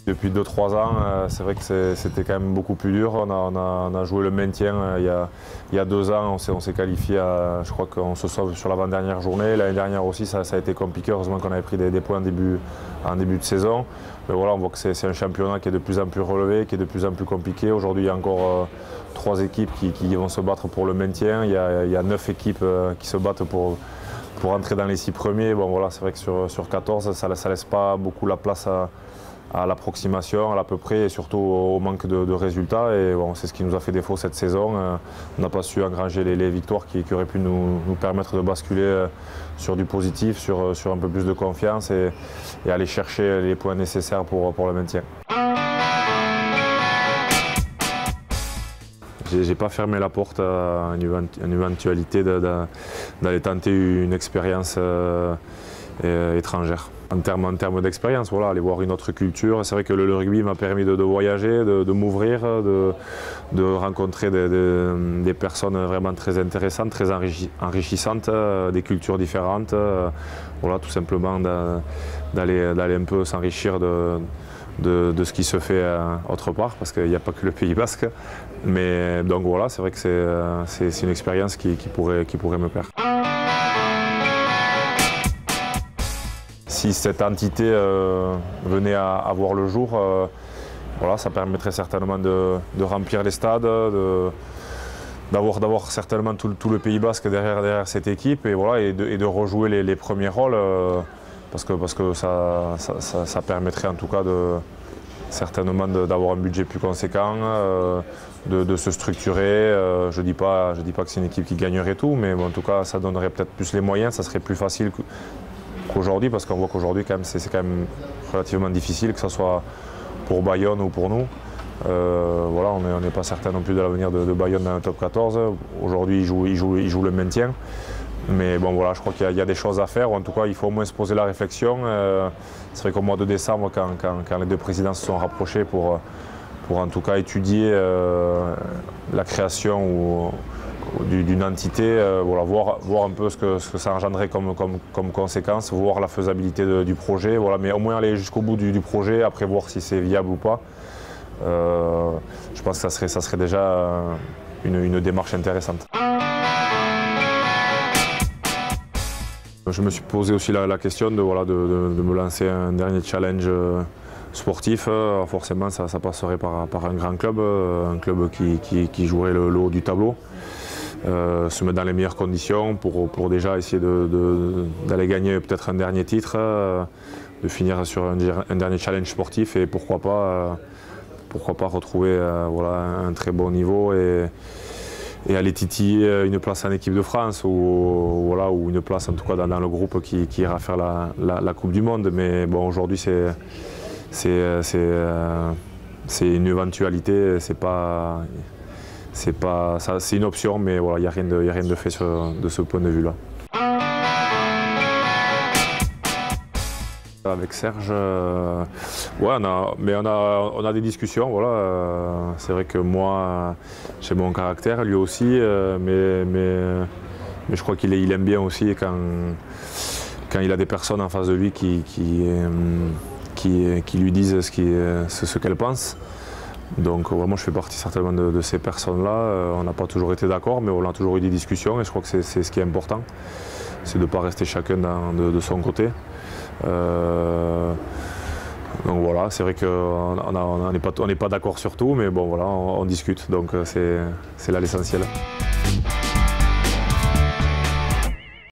Depuis 2-3 ans, c'est vrai que c'était quand même beaucoup plus dur. On a joué le maintien il y a 2 ans, on s'est qualifié, je crois qu'on se sauve sur l'avant-dernière journée. L'année dernière aussi, ça a été compliqué. Heureusement qu'on avait pris des points en début de saison. Mais voilà, on voit que c'est un championnat qui est de plus en plus relevé, qui est de plus en plus compliqué. Aujourd'hui, il y a encore 3 équipes qui vont se battre pour le maintien. Il y a 9 équipes qui se battent pour entrer dans les 6 premiers. Bon, voilà, c'est vrai que sur 14, ça ne laisse pas beaucoup la place à l'approximation, à l'à peu près, et surtout au manque de résultats. Et bon, c'est ce qui nous a fait défaut cette saison. On n'a pas su engranger les victoires qui auraient pu nous permettre de basculer sur du positif, sur un peu plus de confiance et aller chercher les points nécessaires pour le maintien. J'ai pas fermé la porte à une éventualité d'aller tenter une expérience étrangère. En termes d'expérience, voilà, aller voir une autre culture. C'est vrai que le rugby m'a permis de voyager, de m'ouvrir, de rencontrer des personnes vraiment très intéressantes, très enrichissantes, des cultures différentes. Voilà, tout simplement d'aller un peu s'enrichir de ce qui se fait autre part, parce qu'il n'y a pas que le Pays Basque. Mais donc voilà, c'est vrai que c'est une expérience qui pourrait me plaire. Si cette entité venait à voir le jour, voilà, ça permettrait certainement de remplir les stades, d'avoir certainement tout le Pays Basque derrière cette équipe et, voilà, et de rejouer les premiers rôles, parce que ça permettrait en tout cas certainement d'avoir un budget plus conséquent, de se structurer. Je dis pas que c'est une équipe qui gagnerait tout, mais bon, en tout cas ça donnerait peut-être plus les moyens, ça serait plus facile qu'aujourd'hui, parce qu'on voit qu'aujourd'hui c'est quand même relativement difficile, que ce soit pour Bayonne ou pour nous. Voilà, on n'est pas certain non plus de l'avenir de Bayonne dans le top 14. Aujourd'hui, ils jouent le maintien. Mais bon, voilà, je crois qu'il y a des choses à faire, ou en tout cas il faut au moins se poser la réflexion. C'est vrai qu'au mois de décembre, quand les 2 présidents se sont rapprochés pour en tout cas étudier la création d'une entité, voilà, voir un peu ce que ça engendrait comme conséquence, voir la faisabilité du projet, voilà, mais au moins aller jusqu'au bout du projet, après voir si c'est viable ou pas. Je pense que ça serait déjà une démarche intéressante. Je me suis posé aussi la question de me lancer un dernier challenge sportif. Forcément, ça passerait par un grand club, un club qui jouerait le haut du tableau. Se mettre dans les meilleures conditions pour déjà essayer d'aller gagner peut-être un dernier titre, de finir sur un dernier challenge sportif et pourquoi pas retrouver voilà, un très bon niveau et aller titiller une place en équipe de France ou une place en tout cas dans le groupe qui ira faire la Coupe du Monde. Mais bon, aujourd'hui c'est une éventualité, c'est une option, mais voilà, il n'y a rien de fait de ce point de vue-là. Avec Serge, ouais, on a des discussions. Voilà, c'est vrai que moi, j'ai mon caractère, lui aussi, mais je crois qu'il aime bien aussi quand il a des personnes en face de lui qui lui disent ce qu'elles pensent. Donc moi je fais partie certainement de ces personnes-là. On n'a pas toujours été d'accord, mais on a toujours eu des discussions et je crois que c'est ce qui est important. C'est de ne pas rester chacun de son côté. Donc voilà, c'est vrai qu'on n'est pas d'accord sur tout, mais bon voilà, on discute, donc c'est là l'essentiel.